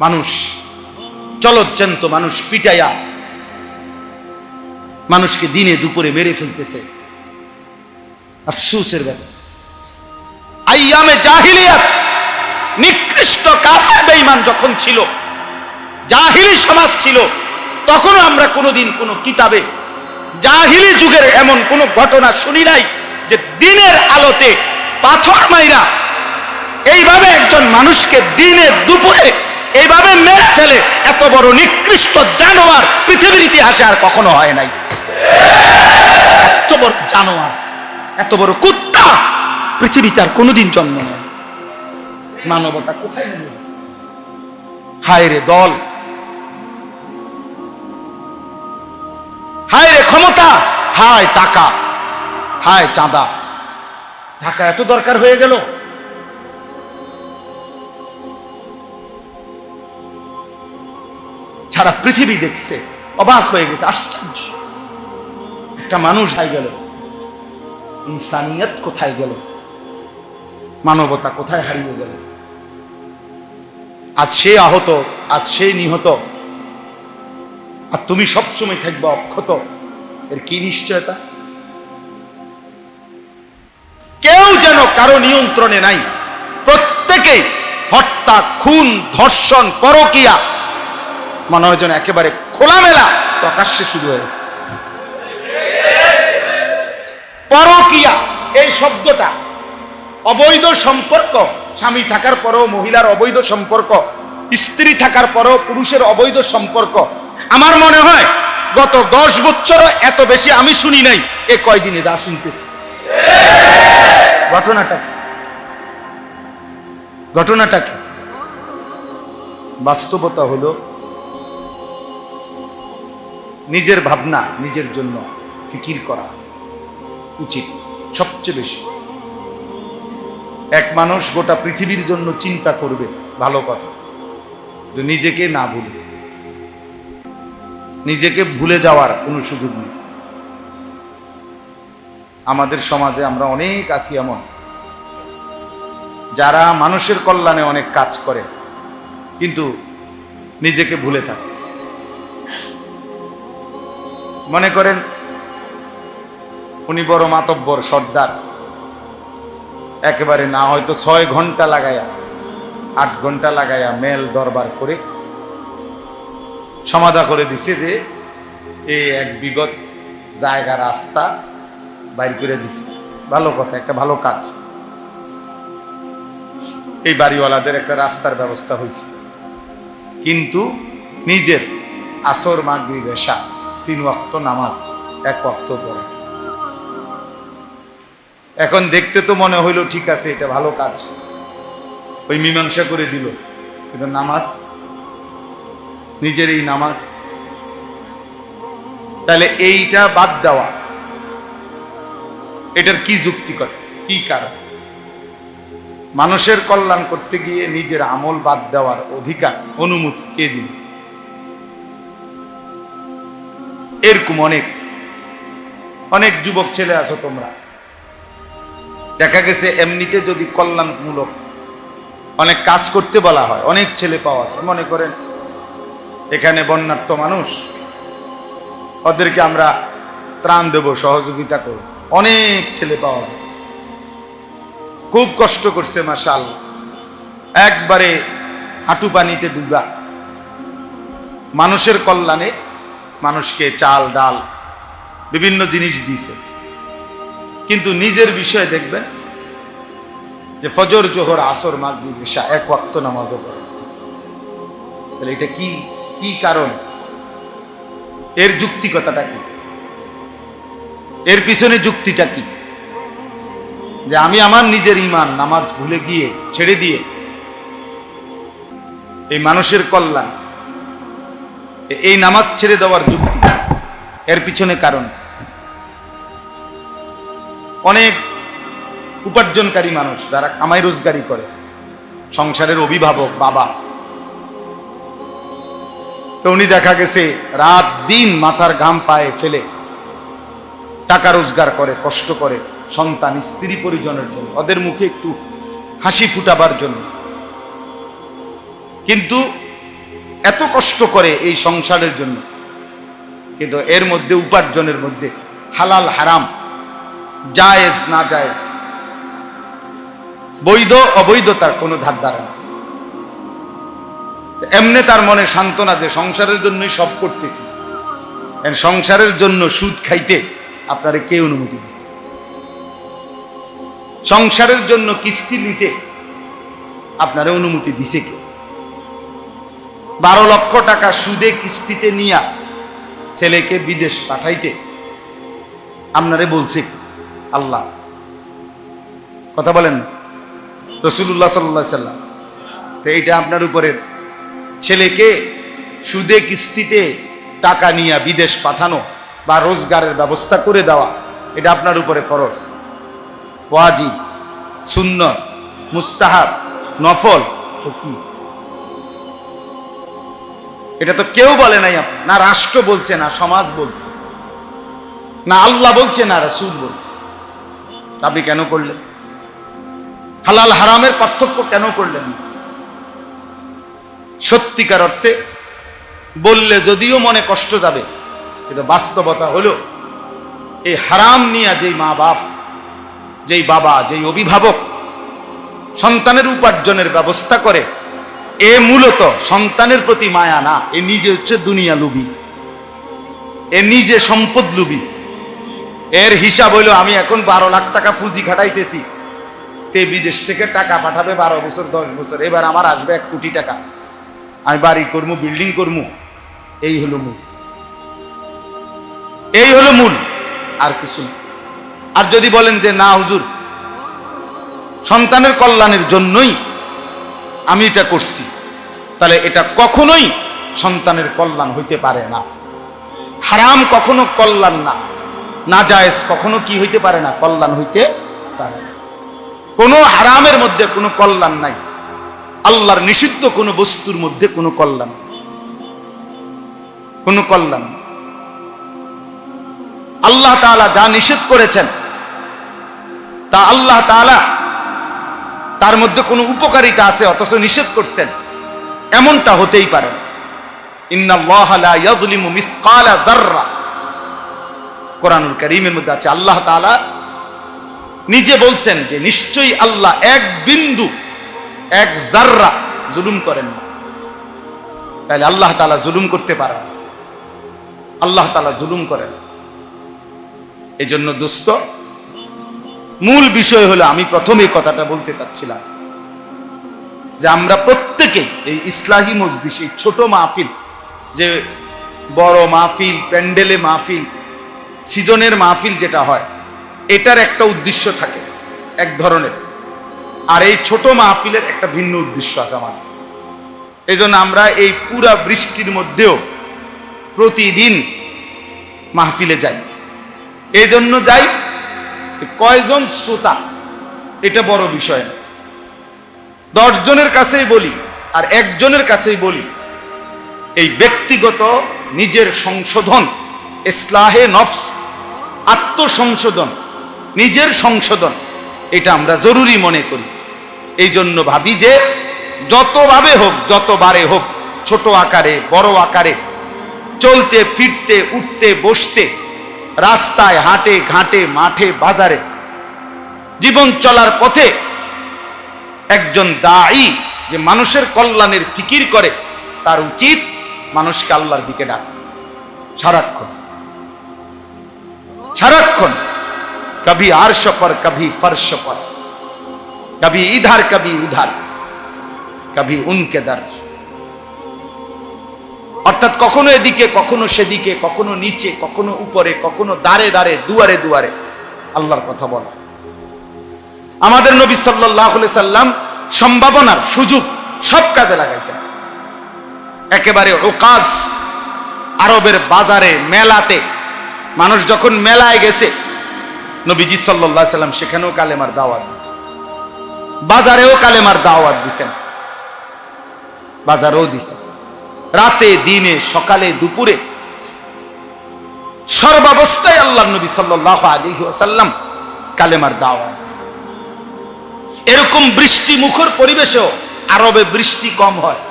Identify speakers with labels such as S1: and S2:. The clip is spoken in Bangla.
S1: মানুষ চলজ্জান্ত মানুষ পিটাইয়া মানুষকে দিনে দুপুরে মেরে ফেলতেছে। আফসোসের ব্যাপার। আইয়ামে জাহিলিয়াত নিকৃষ্ট কাফের বেঈমান যখন ছিল, জাহিলি সমাজ ছিল, তখনও আমরা কোনোদিন কোনো কিতাবে জাহিলি যুগের এমন কোন ঘটনা শুনি নাই যে দিনের আলোতে পাথর মাইরা এইভাবে একজন মানুষকে দিনে দুপুরে এইভাবে মেরে ফেলে। এত বড় নিকৃষ্ট জানোয়ার পৃথিবীর ইতিহাসে আর কখনো হয় নাই। এত বড় জানোয়ার, এত বড় কুত্তা পৃথিবীতে আর কোনোদিন জন্ম নেয়। মানবতা কোথায় নেমে গেছে? হায় রে দল, হায় রে ক্ষমতা, হায় টাকা, হায় চাঁদা। ঢাকা এত দরকার হয়ে গেল। সারা পৃথিবী দেখছে, অবাক হয়ে গেছে, আশ্চর্য। একটা মানুষ হাই গেল, ইনসানিয়ত কোথায় গেল? মানবতা কোথায় হারিয়ে গেল? আজ সে আহত, আজ সে নিহত, আর তুমি সবসময় থাকবে অক্ষত। এর কি নিশ্চয়তা? কেউ যেন কারো নিয়ন্ত্রণে নাই। প্রত্যেকে হত্যা, খুন, ধর্ষণ, পরকীয়া মনে হয় যেন একেবারে খোলামেলা প্রকাশ্যে শুরু হয়েছে। পরকীয়া এই শব্দটা অবৈধ সম্পর্ক, স্বামী থাকার পরেও মহিলার অবৈধ সম্পর্ক, স্ত্রী থাকার পরেও পুরুষের অবৈধ সম্পর্ক। আমার মনে হয় গত 10 বছরও এত বেশি আমি শুনি নাই। এ কয়দিনে যা শুনতেছি। ঘটনাটা কি? বাস্তবতা হলো নিজের ভাবনা, নিজের জন্য ফিকির করা উচিত সবচেয়ে বেশি। এক মানুষ গোটা পৃথিবীর জন্য চিন্তা করবে, ভালো কথা, কিন্তু নিজেকে না ভুলে, নিজেকে ভুলে যাওয়ার কোনো সুযোগ নেই। আমাদের সমাজে আমরা অনেক আছি এমন যারা মানুষের কল্যাণে অনেক কাজ করে কিন্তু নিজেকে ভুলে থাকে। মনে করেন উনি বড় মাতব্বর, সর্দার, একেবারে না হয়তো 6 ঘন্টা লাগায়া 8 ঘন্টা লাগায়া মেল দরবার করে সমাধা করে দিছে যে এই 1 বিঘত জায়গা রাস্তা বাইর করে দিছে। ভালো কথা, একটা ভালো কাজ। এই বাড়িওয়ালাদের একটা রাস্তার ব্যবস্থা হয়েছে, কিন্তু নিজের আসর, মাগরিব, এশা 3 ওয়াক্ত নামাজ 1 ওয়াক্ত পড়ে। এখন দেখতে তো মনে হইলো ঠিক আছে, এটা ভালো কাজ, ওই মীমাংসা করে দিল, কিন্তু নামাজ, নিজের এই নামাজ, তাহলে এইটা বাদ দেওয়া, এটার কি যুক্তি করে, কি কারণ? মানুষের কল্যাণ করতে গিয়ে নিজের আমল বাদ দেওয়ার অধিকার, অনুমতি কে দিল? এরকম অনেক অনেক যুবক ছেলে আছো তোমরা, দেখা গেছে এমনিতে যদি কল্যাণমূলক অনেক কাজ করতে বলা হয়, অনেক ছেলে পাওয়া যায়। মনে করেন এখানে বন্যার্ত মানুষ, ওদেরকে আমরা ত্রাণ দেব, সহযোগিতা করব, অনেক ছেলে পাওয়া যায়। খুব কষ্ট করছে মাশাআল্লাহ, একবারে হাঁটু পানিতে ডুবা মানুষের কল্যাণে মানুষকে চাল ডাল বিভিন্ন জিনিস দিছে। কিন্তু নিজের বিষয়ে দেখবেন যে ফজর, জোহর, আসর, মাগরিব, ইশা 1 ওয়াক্ত নামাজও পড়ে। তাহলে এটা কি কি কারণ? এর যুক্তিকতাটা কি? এর পিছনে যুক্তিটা কি? যে আমি আমার নিজের ঈমান, নামাজ ভুলে গিয়ে, ছেড়ে দিয়ে এই মানুষের কল্যাণ, এই নামাজ ছেড়ে দেওয়ার যুক্তি, এর পিছনে কারণ। অনেক উপার্জনকারী মানুষ যারা কামাই রোজগারি করে, সংসারের অভিভাবক, বাবা, তো উনি দেখা গেছে রাত দিন মাথার ঘাম পায়ে ফেলে টাকা রোজগার করে, কষ্ট করে সন্তান, স্ত্রী, পরিজনের জন্য, ওদের মুখে একটু হাসি ফুটাবার জন্য। কিন্তু এত কষ্ট করে এই সংসারের জন্য, কিন্তু এর মধ্যে উপার্জনের মধ্যে হালাল হারাম, জায়েজ না জায়েজ, বৈধ অবৈধতার কোনো ধার ধারে না। এমনি তার মনে সান্ত্বনা যে সংসারের জন্যই সব করতেছি। সংসারের জন্য সুদ খাইতে আপনারে কে অনুমতি দিছে? সংসারের জন্য কিস্তি নিতে আপনারে অনুমতি দিছে কে? 12 লক্ষ টাকা সুদে কিস্তিতে নিয়া ছেলেকে বিদেশ পাঠাইতে আপনারে বলছে আল্লাহ? কথা বলেন না, রাসূলুল্লাহ সাল্লাল্লাহু আলাইহি সাল্লাম। তো এইটা আপনার উপরে, ছেলেকে সুদে কিস্তিতে টাকা নিয়ে বিদেশ পাঠানো বা রোজগারের ব্যবস্থা করে দেওয়া, এটা আপনার উপরে ফরজ, ওয়াজিব, সুন্নত, মুস্তাহাব, নফল। তো কি এটা তো কেউ বলে নাই, না রাষ্ট্র বলছে, না সমাজ বলছে, না আল্লাহ বলছে, না রাসূল বলছে। আপনি কেন করলেন? হালাল হারামের পার্থক্য কেন করলেন? সত্যিকার অর্থে বললে যদিও মনে কষ্ট যাবে, কিন্তু বাস্তবতা হলো এই হারাম নিয়ে যেই মা বাপ, যেই বাবা, যেই অভিভাবক সন্তানের উপার্জনের ব্যবস্থা করে, এ মূলত সন্তানের প্রতি মায়া না, এ নিজে হচ্ছে দুনিয়া লুবি, এ নিজে সম্পদ লুবি। এর হিসাব হইলো আমি এখন 12 লাখ টাকা পুঁজি খাটাইতেছি, তে বিদেশ থেকে টাকা পাঠাবে 12 বছর 10 বছর, এবার আমার আসবে 1 কোটি টাকা, আমি বাড়ি করবো, বিল্ডিং করবো। এই হলো মূল, এই হলো মূল, আর কিছু না। আর যদি বলেন যে না হুজুর, সন্তানের কল্যাণের জন্যই আমি এটা করছি, তাহলে এটা কখনোই সন্তানের কল্যাণ হইতে পারে না। হারাম কখনো কল্যাণ না, নাজায়েজ কখনো কি হইতে পারে না? কল্যাণ হইতে পারে না। কোনো হারামের মধ্যে কোনো কল্যাণ নাই, আল্লাহর নিষিদ্ধ কোনো বস্তুর মধ্যে কোনো কল্যাণ, কোনো কল্যাণ। আল্লাহ তাআলা যা নিষেধ করেছেন তা আল্লাহ তাআলা তার মধ্যে কোনো উপকারিতা আছে অথচ নিষেধ করছেন, এমনটা হতেই পারে না। ইন্নাল্লাহা লা ইয়াযলিমু মিসকালা যাররা, কোরআনুল কারীমের মধ্যে আছে। আল্লাহ তাআলা নিজে বলছেন যে নিশ্চয়ই আল্লাহ এক বিন্দু, এক জাররা জুলুম করেন না। তাহলে আল্লাহ তাআলা জুলুম করতে পারেন না, আল্লাহ তাআলা জুলুম করেন। এই জন্য দোস্ত, মূল বিষয় হলো, আমি প্রথমে কথাটা বলতে চাচ্ছিলাম যে আমরা প্রত্যেকে এই ইসলাহি মজলিস, এই ছোট মাহফিল, যে বড় মাহফিল, প্যান্ডেলে মাহফিল, সিজনের মাহফিল যেটা হয়, এটার একটা উদ্দেশ্য থাকে এক ধরনের, আর এই ছোট মাহফিলের একটা ভিন্ন উদ্দেশ্য আছে আমাদের। এই জন্য আমরা এই পুরা বৃষ্টির মধ্যেও প্রতিদিন মাহফিলে যাই। এই জন্য যাই, কয়জন শ্রোতা এটা বড় বিষয় না। 10 জনের কাছেই বলি আর 1 জনের কাছেই বলি, এই ব্যক্তিগত নিজের সংশোধন, ইসলাহে নফস, আত্মসংশোধন, নিজের সংশোধন, এটা আমরা জরুরি মনে করি। এই জন্য ভাবি যে যতভাবে হোক, যতবারে হোক, ছোট আকারে বড় আকারে, চলতে ফিরতে, উঠতে বসতে, রাস্তায় হাটে ঘাটে, মাঠে বাজারে, জীবন চলার পথে একজন দাঈ যে মানুষের কল্যাণের ফিকির করে, তার উচিত মানুষকে আল্লাহর দিকে ডাকা সারাক্ষণ, সারাক্ষণ। কবি আরশ পর, কবি ফরশ পর, কবি ইধার কবি উধার, কবি উনকে দর। অর্থাৎ কখনো এদিকে, কখনো সেদিকে, কখনো নিচে, কখনো উপরে, কখনো দাঁড়ে দাঁড়ে, দুয়ারে দুয়ারে আল্লাহর কথা বলা। আমাদের নবী সাল্লাল্লাহু আলাইহি সাল্লাম সম্ভাবনার সুযোগ সব কাজে লাগাইছেন। একেবারে ওকাজ, আরবের বাজারে, মেলাতে, মানুষ যখন মেলায় গেছে, নবীজি সাল্লাল্লাহু আলাইহি সাল্লাম সেখানেও কালেমার দাওয়াত দিয়েছেন, বাজারেও কালেমার দাওয়াত দিয়েছেন, বাজারেও দিয়েছেন, রাতে দিনে, সকালে দুপুরে, সর্বাবস্থায় আল্লাহর নবী সাল্লাল্লাহু আলাইহি ওয়াসাল্লাম কালেমার দাওয়াত দিয়েছেন। এরকম বৃষ্টি মুখর পরিবেশেও, আরবে বৃষ্টি কম হয়,